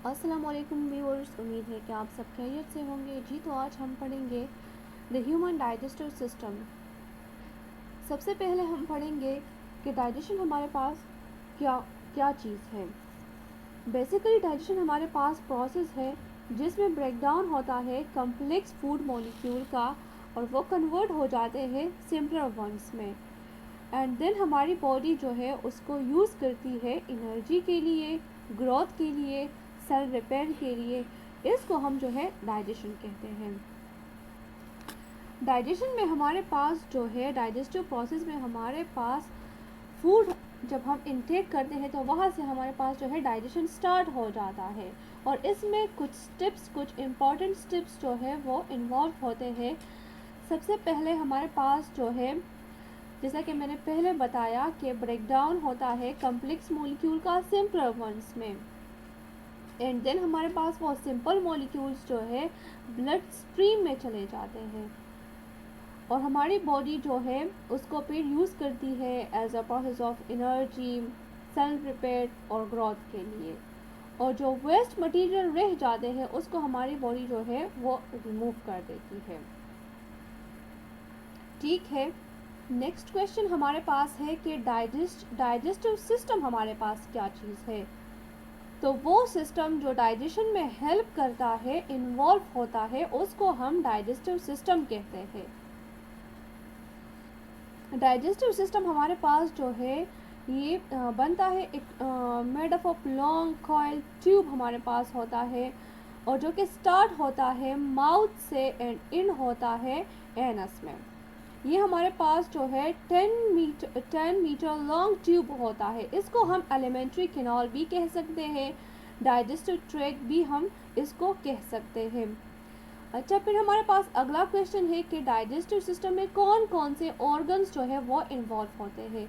अस्सलामुअलैकुम व्यूअर्स, उम्मीद है कि आप सब खैरियत से होंगे। जी तो आज हम पढ़ेंगे द ह्यूमन डाइजेस्टिव सिस्टम। सबसे पहले हम पढ़ेंगे कि डाइजेशन हमारे पास क्या क्या चीज़ है। बेसिकली डाइजेशन हमारे पास प्रोसेस है जिसमें ब्रेकडाउन होता है कम्प्लेक्स फूड मॉलिक्यूल का और वो कन्वर्ट हो जाते हैं सिंपलर वंस में। एंड देन हमारी बॉडी जो है उसको यूज़ करती है एनर्जी के लिए, ग्रोथ के लिए, सेल रिपेयर के लिए। इसको हम जो है डाइजेशन कहते हैं। डाइजेशन में हमारे पास जो है डाइजेस्टिव प्रोसेस में हमारे पास फूड जब हम इनटेक करते हैं तो वहाँ से हमारे पास जो है डाइजेशन स्टार्ट हो जाता है और इसमें कुछ स्टेप्स, कुछ इम्पॉर्टेंट स्टेप्स जो है वो इन्वॉल्व होते हैं। सबसे पहले हमारे पास जो है, जैसा कि मैंने पहले बताया कि ब्रेकडाउन होता है कम्प्लेक्स मॉलिक्यूल का सिंपलर वंस में, एंड देन हमारे पास वो सिंपल मॉलिक्यूल्स जो है ब्लड स्ट्रीम में चले जाते हैं और हमारी बॉडी जो है उसको फिर यूज़ करती है as a process of energy, cell repair और ग्रोथ के लिए। और जो वेस्ट मटेरियल रह जाते हैं उसको हमारी बॉडी जो है वो रिमूव कर देती है। ठीक है, नेक्स्ट क्वेश्चन हमारे पास है कि डाइजेस्टिव सिस्टम हमारे पास क्या चीज़ है। तो वो सिस्टम जो डाइजेशन में हेल्प करता है, इन्वॉल्व होता है, उसको हम डाइजेस्टिव सिस्टम कहते हैं। डाइजेस्टिव सिस्टम हमारे पास जो है ये बनता है एक made up of long coil tube हमारे पास होता है और जो कि स्टार्ट होता है माउथ से एंड इन होता है एनस में। ये हमारे पास जो है 10 मीटर लॉन्ग ट्यूब होता है। इसको हम एलिमेंट्री कैनाल भी कह सकते हैं, डाइजेस्टिव ट्रैक्ट भी हम इसको कह सकते हैं। अच्छा, फिर हमारे पास अगला क्वेश्चन है कि डाइजेस्टिव सिस्टम में कौन कौन से ऑर्गन्स जो है वो इन्वॉल्व होते हैं।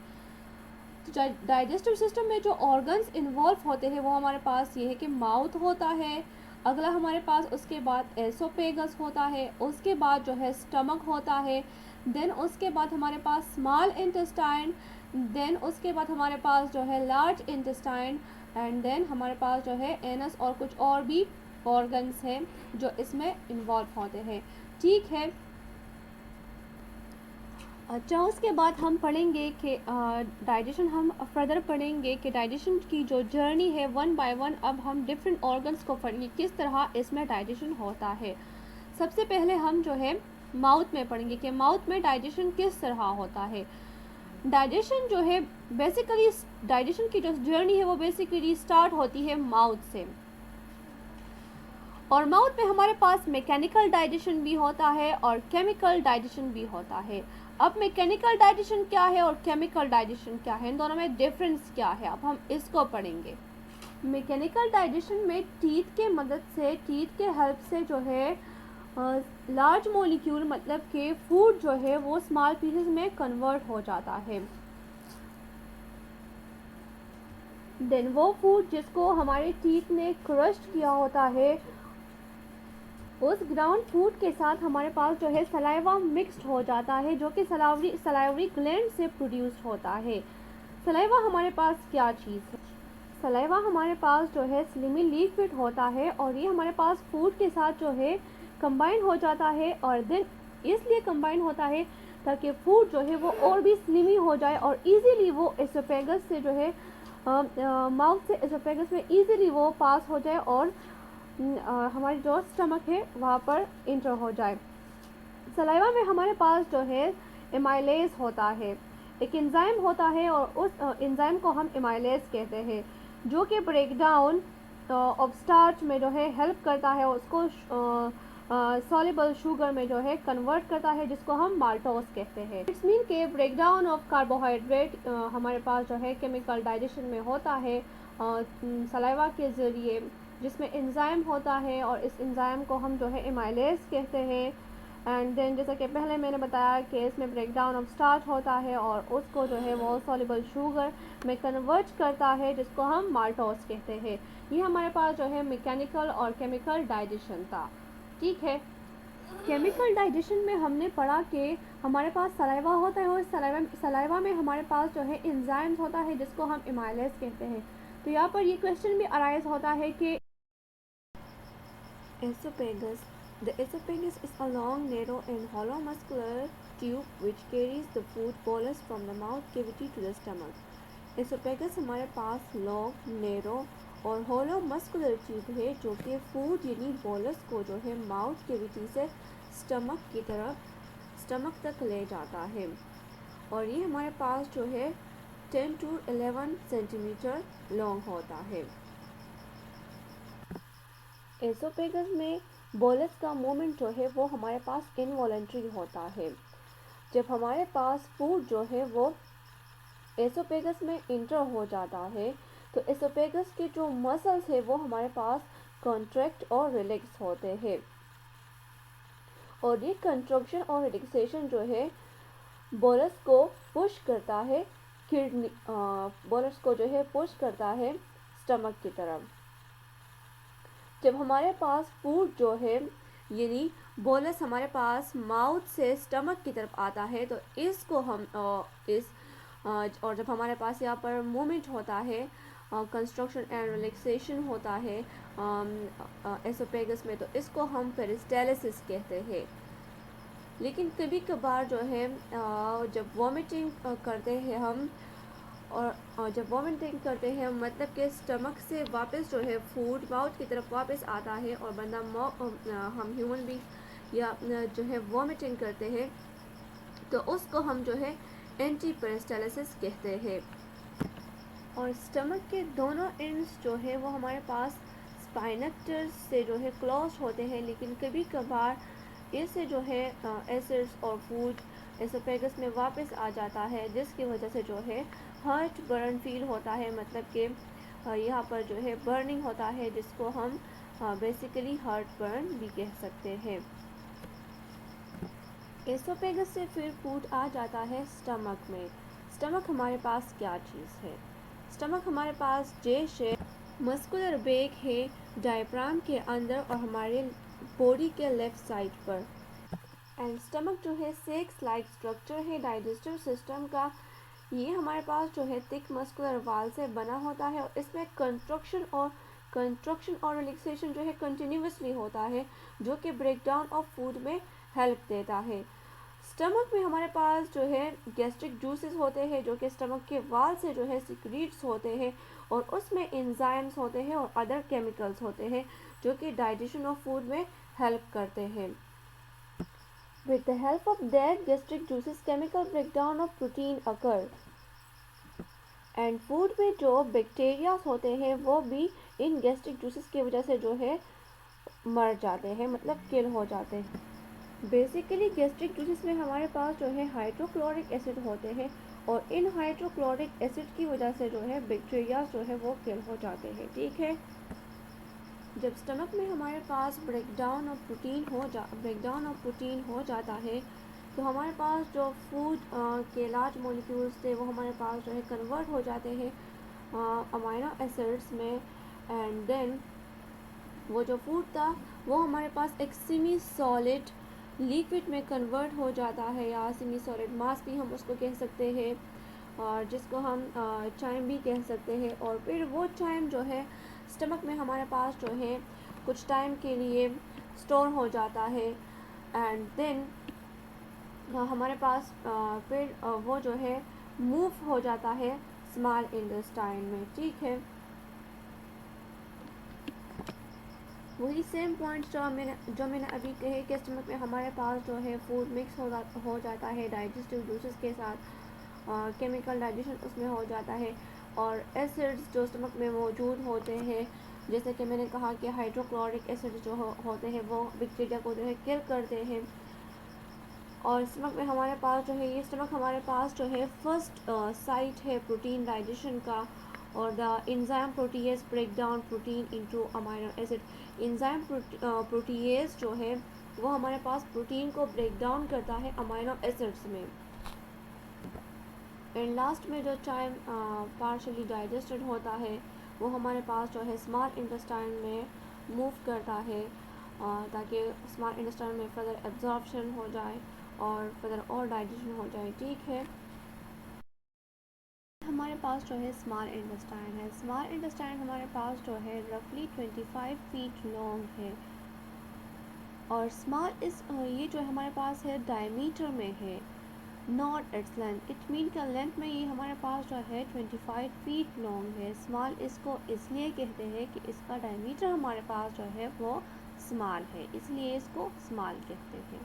तो डाइजेस्टिव सिस्टम में जो ऑर्गन्स इन्वॉल्व होते हैं वो हमारे पास ये है कि माउथ होता है, अगला हमारे पास उसके बाद एसोफेगस होता है, उसके बाद जो है स्टमक होता है, देन उसके बाद हमारे पास स्मॉल इंटेस्टाइन, देन उसके बाद हमारे पास जो है लार्ज इंटेस्टाइन, एंड देन हमारे पास जो है एनस और कुछ और भी ऑर्गन्स हैं जो इसमें इन्वॉल्व होते हैं। ठीक है, अच्छा उसके बाद हम पढ़ेंगे कि डाइजेशन, हम फर्दर पढ़ेंगे कि डाइजेशन की जो जर्नी है वन बाय वन अब हम डिफरेंट ऑर्गन्स को पढ़ेंगे किस तरह इसमें डाइजेशन होता है। सबसे पहले हम जो है माउथ में पढ़ेंगे कि माउथ में डाइजेशन किस तरह होता है। डाइजेशन जो है बेसिकली, डाइजेशन की जो जर्नी है वो बेसिकली स्टार्ट होती है माउथ से और माउथ में हमारे पास मैकेनिकल डाइजेशन भी होता है और केमिकल डाइजेशन भी होता है। अब मैकेनिकल डाइजेशन क्या है और केमिकल डाइजेशन क्या है, इन दोनों में डिफरेंस क्या है, अब हम इसको पढ़ेंगे। मैकेनिकल डाइजेशन में टीथ के मदद से, टीथ के हेल्प से जो है लार्ज मॉलिक्यूल मतलब कि फूड जो है वो स्मॉल पीसेस में कन्वर्ट हो जाता है। देन वो फूड जिसको हमारे टीथ ने क्रश किया होता है उस ग्राउंड फूड के साथ हमारे पास जो है सलाइवा मिक्स्ड हो जाता है जो कि सलाइवरी ग्लैंड से प्रोड्यूस्ड होता है। सलाइवा हमारे पास क्या चीज़ है। सलाइवा हमारे पास जो है स्लिमी लिक्विड होता है और ये हमारे पास फूड के साथ जो है कंबाइन हो जाता है और देन इसलिए कंबाइन होता है ताकि फूड जो है वो और भी स्लिमी हो जाए और इजीली वो एसोफेगस से जो है माउथ से एसोफेगस में इजीली वो पास हो जाए और हमारी जो स्टमक है वहाँ पर इंटर हो जाए। सलाइवा में हमारे पास जो है एमाइलेज होता है, एक एंजाइम होता है और उस एंजाइम को हम एमाइलेज कहते हैं जो कि ब्रेकडाउन ऑफ स्टार्च में जो है हेल्प करता है, उसको सॉल्युबल शुगर में जो है कन्वर्ट करता है जिसको हम माल्टोज कहते हैं। इट्स मीन के ब्रेकडाउन ऑफ कार्बोहाइड्रेट हमारे पास जो है केमिकल डाइजेशन में होता है सलाइवा के ज़रिए, जिसमें एंजाइम होता है और इस एंजाइम को हम जो है एमाइलेज कहते हैं। एंड देन जैसा कि पहले मैंने बताया कि इसमें ब्रेकडाउन ऑफ स्टार्च होता है और उसको जो है वो सॉल्युबल शुगर में कन्वर्ट करता है जिसको हम माल्टोज कहते हैं। ये हमारे पास जो है मैकेनिकल और केमिकल डाइजेशन था। ठीक है, केमिकल डाइजेशन में हमने पढ़ा कि हमारे पास सलाइवा होता है और सलाइवा में हमारे पास जो है एंजाइम्स होता है जिसको हम एमाइलेज कहते हैं। तो यहाँ पर ये क्वेश्चन भी अराइज होता है कि Esophagus. The esophagus is a long, narrow and hollow muscular tube which carries the food bolus from the mouth cavity to the stomach. Esophagus हमारे पास long, narrow और hollow muscular tube है जो कि food यानी bolus को जो है mouth cavity से स्टमक तक ले जाता है और ये हमारे पास जो है 10 to 11 सेंटीमीटर लॉन्ग होता है। एसोफेगस में बोलस का मूवमेंट जो है वो हमारे पास इनवॉलेंट्री होता है। जब हमारे पास फूड जो है वो एसोफेगस में इंटर हो जाता है तो एसोफेगस के जो मसल्स है वो हमारे पास कॉन्ट्रैक्ट और रिलैक्स होते हैं और ये कंट्रक्शन और रिलैक्सेशन जो है बोलस को पुश करता है किडनी बोलस को जो है पुश करता है स्टमक की तरफ। जब हमारे पास फूड जो है यानी बोलस हमारे पास माउथ से स्टमक की तरफ आता है तो इसको हम और जब हमारे पास यहाँ पर मूवमेंट होता है कंस्ट्रक्शन एंड रिलैक्सेशन होता है एसोफेगस में तो इसको हम पेरिस्टालसिस कहते हैं। लेकिन कभी कभार जो है जब वॉमिटिंग करते हैं हम और जब वॉमिटिंग करते हैं मतलब कि स्टमक से वापस जो है फूड माउथ की तरफ वापस आता है और बंदा हम ह्यूमन बींग या जो है वॉमिटिंग करते हैं तो उसको हम जो है एंटी पेरिस्टालसिस कहते हैं। और स्टमक के दोनों एंड्स जो है वो हमारे पास स्पाइनेक्टर्स से जो है क्लोज होते हैं लेकिन कभी कभार इससे जो है एसिड्स और फूड एसोफेगस में वापस आ जाता है जिसकी वजह से जो है हार्ट बर्न फील होता है मतलब कि यहाँ पर जो है बर्निंग होता है जिसको हम बेसिकली हार्ट बर्न भी कह सकते हैं। एसोफेगस से फिर फूड आ जाता है स्टमक में। स्टमक हमारे पास क्या चीज़ है? स्टमक हमारे पास जे शेप मस्कुलर बैग है डायफ्राम के अंदर और हमारे बॉडी के लेफ्ट साइड पर। एंड स्टमक जो है सेक्स लाइक स्ट्रक्चर है डाइजेस्टिव सिस्टम का। ये हमारे पास जो है थिक मस्कुलर वाल से बना होता है और इसमें कंस्ट्रक्शन और रिलैक्सेशन जो है कंटिन्यूसली होता है जो कि ब्रेकडाउन ऑफ फूड में हेल्प देता है। स्टमक में हमारे पास जो है गैस्ट्रिक जूसेस होते हैं जो कि स्टमक के वाल से जो है सिक्रीट्स होते हैं और उसमें एंजाइम्स होते हैं और अदर केमिकल्स होते हैं जो कि डाइजेशन ऑफ फूड में हेल्प करते हैं। With the help of that gastric juices chemical breakdown of protein occur and food में जो बैक्टीरियाज होते हैं वो भी इन गैस्ट्रिक जूसेस की वजह से जो है मर जाते हैं मतलब किल हो जाते हैं। बेसिकली गैस्ट्रिक जूसेस में हमारे पास जो है हाइड्रोक्लोरिक एसिड होते हैं और इन हाइड्रोक्लोरिक एसिड की वजह से जो है बैक्टीरियाज जो है वो किल हो जाते हैं। ठीक है, जब स्टमक में हमारे पास ब्रेकडाउन ऑफ प्रोटीन हो जाता है तो हमारे पास जो फूड के लार्ज मॉलिक्यूल्स थे वो हमारे पास जो है कन्वर्ट हो जाते हैं अमाइनो एसिड्स में एंड देन वो जो फूड था वो हमारे पास एक सेमी सॉलिड लिक्विड में कन्वर्ट हो जाता है या सेमी सॉलिड मास भी हम उसको कह सकते हैं और जिसको हम चाइम भी कह सकते हैं। और फिर वो चाइम जो है स्टमक में हमारे पास जो है कुछ टाइम के लिए स्टोर हो जाता है एंड देन हमारे पास फिर वो जो है मूव हो जाता है स्मॉल इंटेस्टाइन में। ठीक है, वही सेम पॉइंट जो मैंने अभी कहे कि स्टमक में हमारे पास जो है फूड मिक्स हो जाता है डाइजेस्टिव जूसेस के साथ केमिकल डाइजेशन उसमें हो जाता है और एसिड्स जो स्टमक में मौजूद होते हैं जैसे कि मैंने कहा कि हाइड्रोक्लोरिक एसिड जो होते हैं वो बैक्टीरिया को जो है किल करते हैं। और स्टमक में हमारे पास जो है ये स्टमक हमारे पास जो है फर्स्ट साइट है प्रोटीन डाइजेशन का और the enzyme protease break down protein into amino acid. Enzyme protease जो है वो हमारे पास प्रोटीन को ब्रेक डाउन करता है अमाइनो एसिड्स में एंड लास्ट में जो चाइम पार्शली डाइजेस्टेड होता है वो हमारे पास जो है स्मॉल इंटेस्टाइन में मूव करता है ताकि स्मॉल इंटेस्टाइन में फर्दर एब्जॉर्प्शन हो जाए और फर्दर और डाइजेशन हो जाए। ठीक है, हमारे पास जो है स्मॉल इंटेस्टाइन है। स्मॉल इंटेस्टाइन हमारे पास जो है रफली 25 फीट लॉन्ग है और स्मॉल इस ये जो हमारे पास है डायमीटर में है, not its length. It mean का लेंथ में ये हमारे पास जो है 25 फीट लॉन्ग है। स्मॉल इसको इसलिए कहते हैं कि इसका डायमीटर हमारे पास जो है वो स्मॉल है, इसलिए इसको स्मॉल कहते हैं।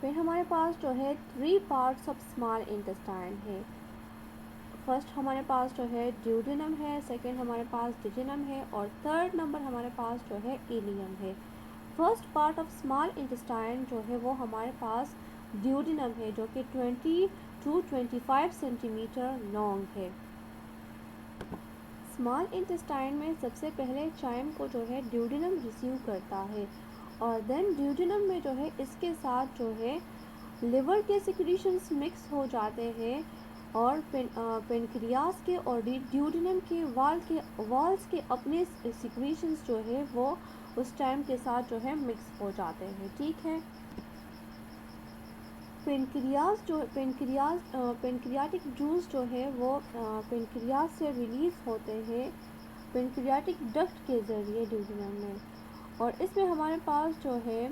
फिर हमारे पास जो है 3 पार्ट्स ऑफ स्मॉल इंटेस्टाइन है। फर्स्ट हमारे पास जो है ड्यूडेनम है, सेकंड हमारे पास डिजेनम है और थर्ड नंबर हमारे पास जो है इलियम है। First part of small intestine जो है वो हमारे पास ड्यूडेनम है, जो कि 20 to 25 सेंटीमीटर लॉन्ग है। स्मॉल इंटेस्टाइन में सबसे पहले चाइम को जो है ड्यूडेनम रिसीव करता है और देन ड्यूडेनम में जो है इसके साथ जो है लिवर के सिक्रीशंस मिक्स हो जाते हैं और पेनक्रियास के और ड्यूडेनम के वाल्स के अपने सिक्रीशंस जो है वो उस टाइम के साथ जो है मिक्स हो जाते हैं। ठीक है, पेनक्रियाटिक जूस जो है वो पेनक्रियास से रिलीज होते हैं पेनक्रियाटिक डक्ट के ज़रिए ड्यूडेनम में, और इसमें हमारे पास जो है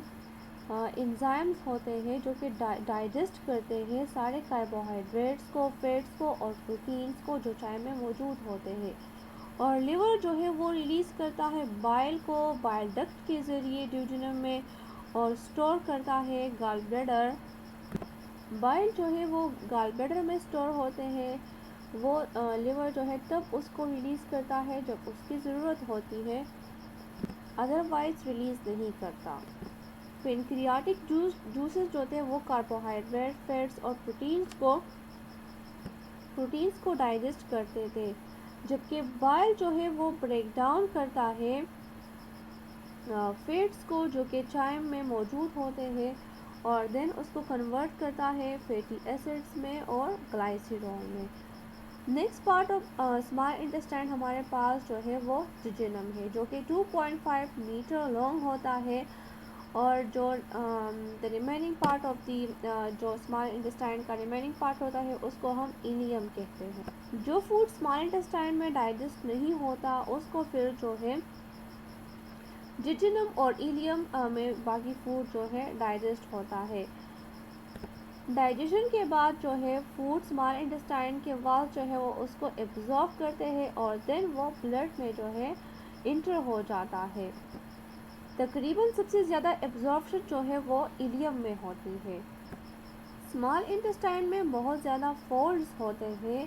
एंजाइम्स होते हैं जो कि डाइजेस्ट करते हैं सारे कार्बोहाइड्रेट्स को, फैट्स को और प्रोटीन्स को जो चाय में मौजूद होते हैं। और लिवर जो है वो रिलीज़ करता है बाइल को बाइल डक्ट के ज़रिए ड्यूडेनम में और स्टोर करता है गॉल ब्लैडर। बाइल जो है वो गॉल ब्लैडर में स्टोर होते हैं, वो लिवर जो है तब उसको रिलीज़ करता है जब उसकी ज़रूरत होती है, अदरवाइज रिलीज़ नहीं करता। पेनक्रियाटिक जूसेस जो थे वो कार्बोहाइड्रेट, फैट्स और प्रोटीन्स को डाइजेस्ट करते थे, जबकि बाइल जो है वो ब्रेक डाउन करता है फैट्स को जो कि चाइम में मौजूद होते हैं और देन उसको कन्वर्ट करता है फैटी एसिड्स में और ग्लाइसिरॉल में। Next part of small intestine हमारे पास जो है वो डिजेनम है, जो कि 2.5 मीटर लॉन्ग होता है और जो the remaining part of the जो स्मॉल इंटेस्टाइन का रिमेनिंग पार्ट होता है उसको हम इलियम कहते हैं। जो फूड स्मॉल इंटेस्टाइन में डाइजेस्ट नहीं होता उसको फिर जो है जिजिनम और इलियम में बाकी फूड जो है डाइजेस्ट होता है। डाइजेशन के बाद जो है फूड स्मॉल इंटेस्टाइन के वाल्स जो है वो उसको एब्जॉर्ब करते हैं और देन वो ब्लड में जो है इंटर हो जाता है। तकरीबन सबसे ज़्यादा एब्जॉर्प्शन जो है वो इलियम में होती है। स्मॉल इंटेस्टाइन में बहुत ज़्यादा फोल्ड्स होते हैं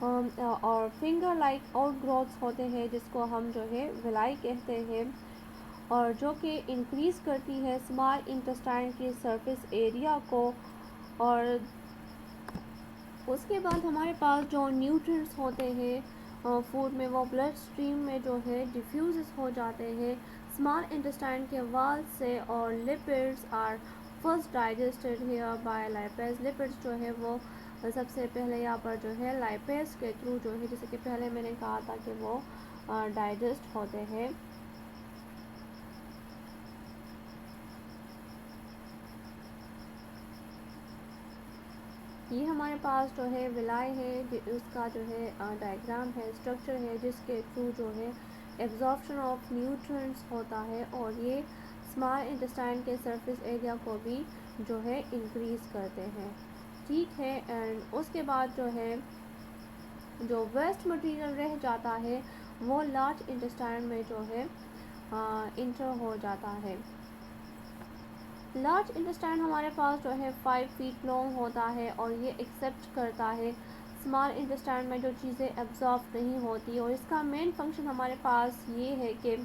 और फिंगर लाइक आउटग्रोथ्स होते हैं जिसको हम जो है विलाई कहते हैं, और जो कि इंक्रीज़ करती है स्मॉल इंटेस्टाइन की सरफेस एरिया को। और उसके बाद हमारे पास जो न्यूट्रिएंट्स होते हैं फूड में वो ब्लड स्ट्रीम में जो है डिफ्यूज़ हो जाते हैं स्मॉल इंटेस्टाइन के वाल से, और lipids are first digested here by lipase. Lipids जो है वो सबसे पहले यहाँ पर जो है लाइपेज के थ्रू जो है, जैसे कि पहले मैंने कहा था कि वो डाइजेस्ट होते हैं। ये हमारे पास जो है विलाई है, उसका जो है डायग्राम है, स्ट्रक्चर है, जिसके थ्रू जो है एब्जॉर्प्शन ऑफ न्यूट्रिएंट्स होता है और ये स्मॉल इंटेस्टाइन के सरफेस एरिया को भी जो है इंक्रीज़ करते हैं। ठीक है, एंड उसके बाद जो है जो वेस्ट मटेरियल रह जाता है वो लार्ज इंटेस्टाइन में जो है इंटर हो जाता है। लार्ज इंटेस्टाइन हमारे पास जो है 5 फीट लॉन्ग होता है और ये एक्सेप्ट करता है स्मॉल इंटेस्टाइन में जो चीज़ें एब्जॉर्ब नहीं होती, और इसका मेन फंक्शन हमारे पास ये है कि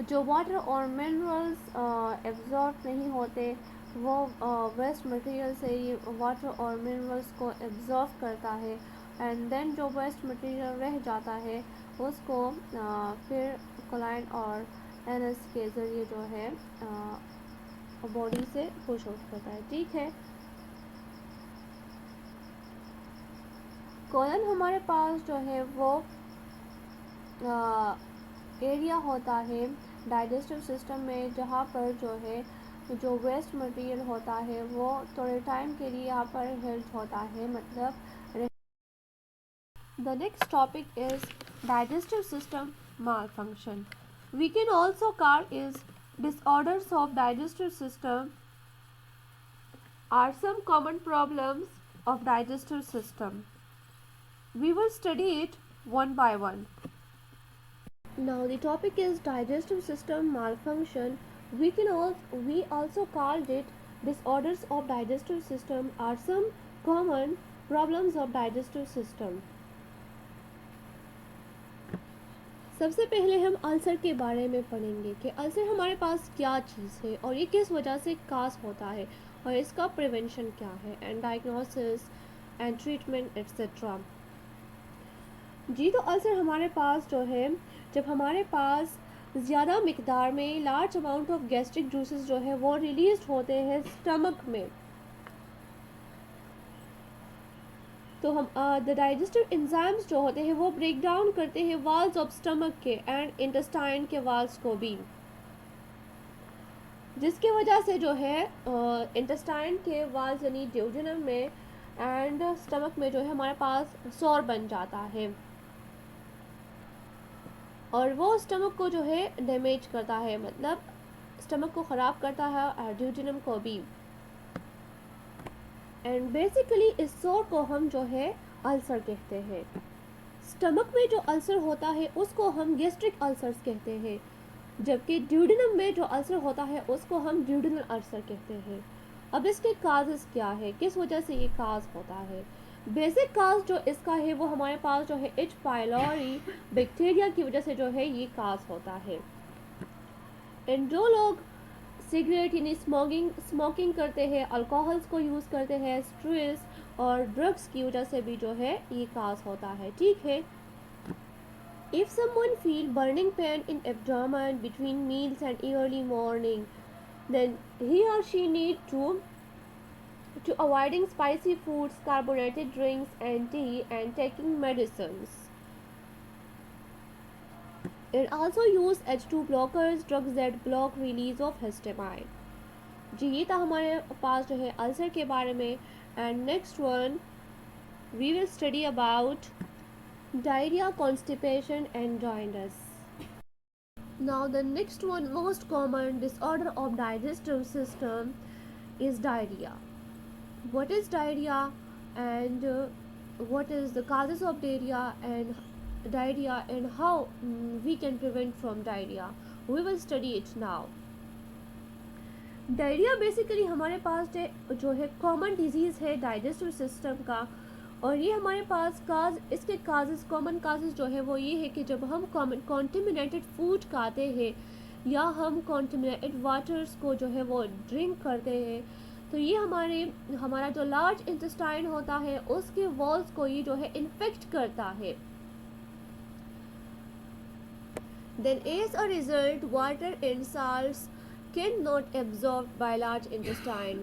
जो वाटर और मिनरल्स एब्जॉर्ब नहीं होते वो वेस्ट मटेरियल से ये वाटर और मिनरल्स को एब्जॉर्ब करता है, एंड देन जो वेस्ट मटेरियल रह जाता है उसको फिर कोलाइन और एनएस के ज़रिए जो है बॉडी से पुश आउट करता है। ठीक है, कोलन हमारे पास जो है वो एरिया होता है डाइजेस्टिव सिस्टम में जहाँ पर जो है जो वेस्ट मटेरियल होता है वो थोड़े टाइम के लिए यहाँ पर हेल्ड होता है, मतलब। The next topic is digestive system malfunction. We can also call is disorders of digestive system are some common problems of digestive system. We will study it one by one. Now the topic is digestive system malfunction. We also called it disorders of digestive system are some common problems of digestive system. सबसे पहले हम ulcer के बारे में पढ़ेंगे कि ulcer हमारे पास क्या चीज़ है और ये किस वजह से काज होता है और इसका प्रिवेंशन क्या है and diagnosis and treatment etcetera. जी तो अल्सर हमारे पास जो है जब हमारे पास ज़्यादा मिकदार में large amount of gastric juices जो है वो रिलीज होते हैं स्टमक में, तो हम द डाइजेस्टिव एंजाइम्स जो होते हैं वो ब्रेक डाउन करते हैं वाल्स ऑफ स्टमक के एंड इंटेस्टाइन के वाल्स को भी, जिसकी वजह से जो है इंटेस्टाइन के वाल्स यानी ड्यूडेनम में एंड स्टमक में जो है हमारे पास सौर बन जाता है और वो स्टमक को जो है डैमेज करता है, मतलब स्टमक को ख़राब करता है और ड्यूडेनम को भी। एंड बेसिकली इस सौर को हम जो है अल्सर कहते हैं। स्टमक में जो अल्सर होता है उसको हम गैस्ट्रिक अल्सर्स कहते हैं, जबकि ड्यूडेनम में जो अल्सर होता है उसको हम ड्यूडेनल अल्सर कहते हैं। अब इसके काजेस क्या है, किस वजह से ये काज होता है? बेसिक काज जो इसका है वो हमारे पास जो है एच पायलोरी बैक्टीरिया की वजह से जो है ये काज होता है। एंड जो लोग सिगरेट यानी स्मोकिंग करते हैं, अल्कोहल्स को यूज़ करते हैं, स्ट्रेस और ड्रग्स की वजह से भी जो है ये काज होता है। ठीक है। If someone feel burning pain in abdomen between meals and early morning, then he or she need to avoiding spicy foods, carbonated drinks and tea and taking medicines. It also use H2 blockers, drugs that block release of histamine. जी ये था हमारे पास जो है ulcer के बारे में। And next one we will study about diarrhea, constipation and jaundice. Now the next one most common disorder of digestive system is diarrhea. What is diarrhea and what is the causes of diarrhea and how we can prevent from diarrhea? We will study it now. Diarrhoea basically हमारे पास जो है common disease है digestive system का, और ये हमारे पास इसके काजेस कॉमन काजेस जो है वो ये है कि जब हम कॉन्टेमिनेटेड फूड खाते हैं या हम कॉन्टेमिनेटेड वाटर्स को जो है वो ड्रिंक करते हैं, तो ये हमारा जो लार्ज इंटेस्टाइन होता है उसके वॉल्स को ये जो है इन्फेक्ट करता है। Then as a result, water and salts cannot absorb by large intestine.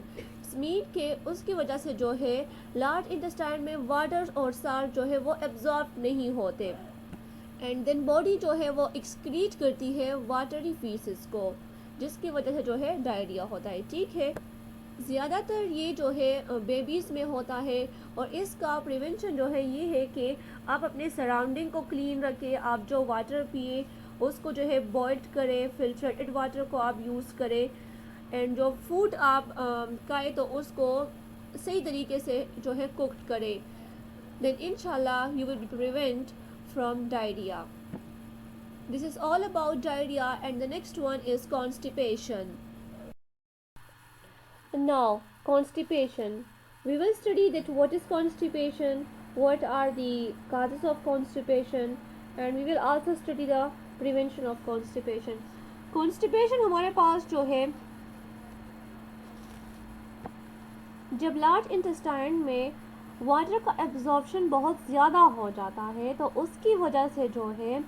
मीट के उसकी वजह से जो है लार्ज इंटेस्टाइन में वाटर और साल्ट जो है वो एब्जॉर्ब नहीं होते, एंड देन बॉडी जो है वो एक्सक्रीट करती है वाटरी फीसेस को, जिसकी वजह से जो है डायरिया होता है। ठीक है। ज़्यादातर ये जो है बेबीज़ में होता है और इसका प्रिवेंशन जो है ये है कि आप अपने सराउंडिंग को क्लीन रखें, आप जो वाटर पिए उसको जो है बॉइल्ड करें, फिल्टरेटेड वाटर को आप यूज़ करें, एंड जो फूड आप खाएँ तो उसको सही तरीके से जो है कुक्ड करें, देन इंशाल्लाह you will be prevent from diarrhoea. This is all about diarrhoea and the next one is constipation. Now constipation, we will study that what is constipation, what are the causes of constipation, and we will also study the prevention of constipation. Constipation हमारे पास जो है जब large intestine में water का absorption बहुत ज़्यादा हो जाता है तो उसकी वजह से जो है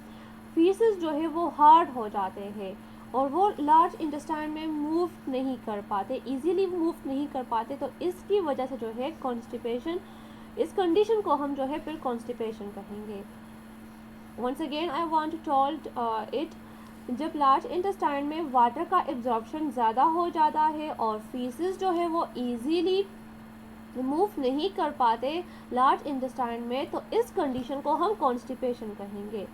फीसेस जो है वो हार्ड हो जाते हैं और वो लार्ज इंटेस्टाइन में मूव नहीं कर पाते, इजीली मूव नहीं कर पाते, तो इसकी वजह से जो है कॉन्स्टिपेशन, इस कंडीशन को हम जो है फिर कॉन्स्टिपेशन कहेंगे। Once again I want to told it, जब लार्ज इंटेस्टाइन में वाटर का एब्जॉर्प्शन ज़्यादा हो जाता है और फीसेस जो है वो इजीली मूव नहीं कर पाते लार्ज इंटेस्टाइन में, तो इस कंडीशन को हम कॉन्स्टिपेशन कहेंगे।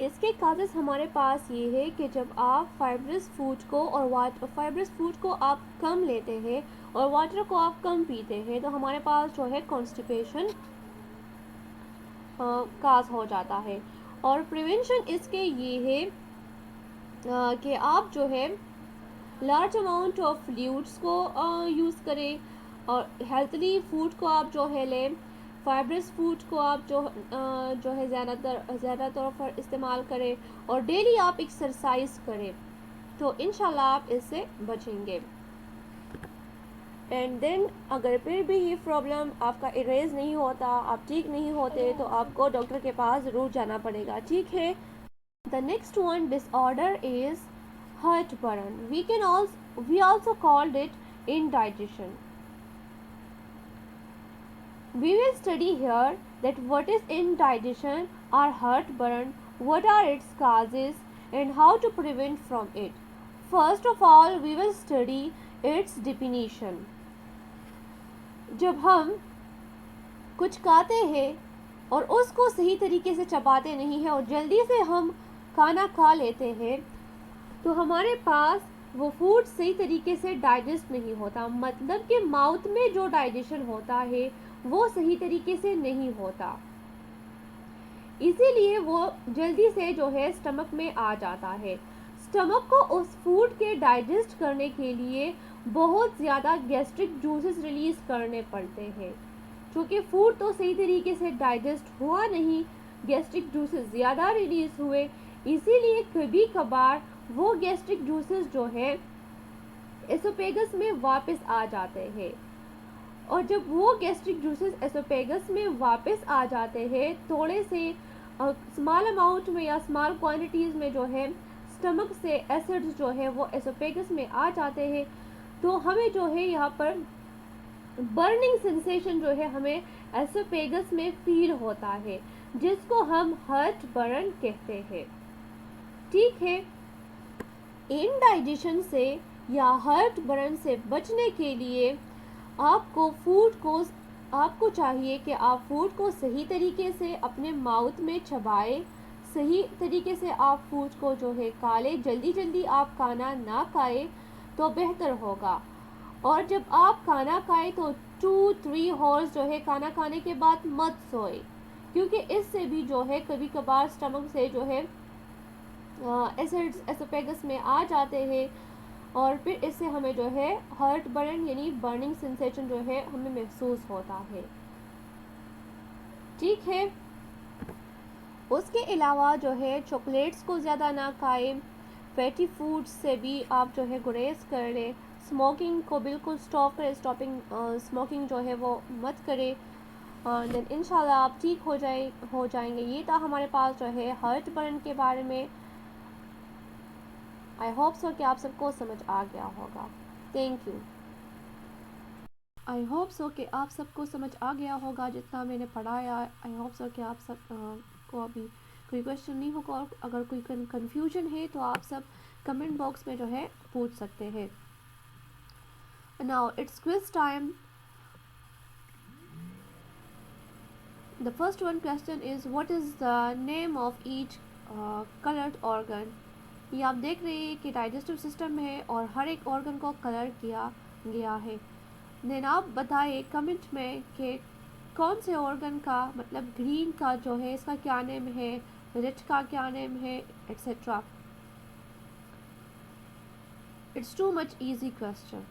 इसके काजेस हमारे पास ये है कि जब आप फाइब्रस फूड को और फाइब्रस फूड को आप कम लेते हैं और वाटर को आप कम पीते हैं तो हमारे पास जो है कॉन्स्टिपेशन काज हो जाता है। और प्रिवेंशन इसके ये है कि आप जो है लार्ज अमाउंट ऑफ फ्लूइड्स को यूज़ करें और हेल्थली फूड को आप जो है लें, फाइब्रस फूड को आप जो है ज़्यादातर पर इस्तेमाल करें और डेली आप एक्सरसाइज करें तो इंशाल्लाह आप इससे बचेंगे। एंड देन अगर फिर भी ये प्रॉब्लम आपका इरेज नहीं होता, आप ठीक नहीं होते तो आपको डॉक्टर के पास ज़रूर जाना पड़ेगा, ठीक है। The next one disorder is heartburn. We also called it indigestion. We will study here that what is indigestion or heartburn, what are its causes, and how to prevent from it. First of all, we will study its definition. जब हम कुछ खाते हैं और उसको सही तरीके से चबाते नहीं हैं और जल्दी से हम खाना खा लेते हैं तो हमारे पास वो फूड सही तरीके से डाइजेस्ट नहीं होता, मतलब कि माउथ में जो डाइजेशन होता है वो सही तरीके से नहीं होता, इसीलिए वो जल्दी से जो है स्टमक में आ जाता है। स्टमक को उस फूड के डाइजेस्ट करने के लिए बहुत ज़्यादा गैस्ट्रिक जूसेस रिलीज़ करने पड़ते हैं, क्योंकि फूड तो सही तरीके से डाइजेस्ट हुआ नहीं, गैस्ट्रिक जूसेस ज़्यादा रिलीज़ हुए, इसीलिए कभी कभार वो गैस्ट्रिक जूसेस जो है एसोफेगस में वापस आ जाते हैं। और जब वो गैस्ट्रिक जूसेस एसोफेगस में वापस आ जाते हैं थोड़े से स्मॉल अमाउंट में या स्मॉल क्वांटिटीज़ में जो है स्टमक से एसिड्स जो है वो एसोफेगस में आ जाते हैं तो हमें जो है यहाँ पर बर्निंग सेंसेशन जो है हमें एसोफेगस में फील होता है, जिसको हम हार्टबर्न कहते हैं, ठीक है। इंडाइजेशन से या हार्टबर्न से बचने के लिए आपको चाहिए कि आप फूड को सही तरीके से अपने माउथ में चबाएं, सही तरीके से आप फूड को जो है खा लें, जल्दी जल्दी आप खाना ना खाएं तो बेहतर होगा। और जब आप खाना खाएं तो 2-3 हॉर्स जो है खाना खाने के बाद मत सोए, क्योंकि इससे भी जो है कभी कभार स्टमक से जो है एसिड्स एसोफेगस में आ जाते हैं और फिर इससे हमें जो है हार्टबर्न यानी बर्निंग सेंसेशन जो है हमें महसूस होता है, ठीक है। उसके अलावा जो है चॉकलेट्स को ज़्यादा ना खाएं, फैटी फूड्स से भी आप जो है गुरेज कर लें, स्मोकिंग को बिल्कुल स्टॉप करें, स्मोकिंग जो है वो मत करें, देन इंशाल्लाह आप ठीक हो जाएंगे। ये था हमारे पास जो है हार्टबर्न के बारे में। आई होप सो कि आप सबको समझ आ गया होगा। Thank you. I hope so कि आप सबको समझ आ गया होगा जितना मैंने पढ़ाया। आई होप सो कि आप सब को अभी कोई क्वेश्चन नहीं होगा और अगर कोई कन्फ्यूजन है तो आप सब कमेंट बॉक्स में जो है पूछ सकते हैं। Now it's quiz time. The first one question is what is the name of each coloured organ. ये आप देख रहे हैं कि डाइजेस्टिव सिस्टम है और हर एक ऑर्गन को कलर किया गया है। देन आप बताइए कमेंट में कि कौन से ऑर्गन का मतलब ग्रीन का जो है इसका क्या नेम है, रेड का क्या नेम है, etcetera. It's too much easy question.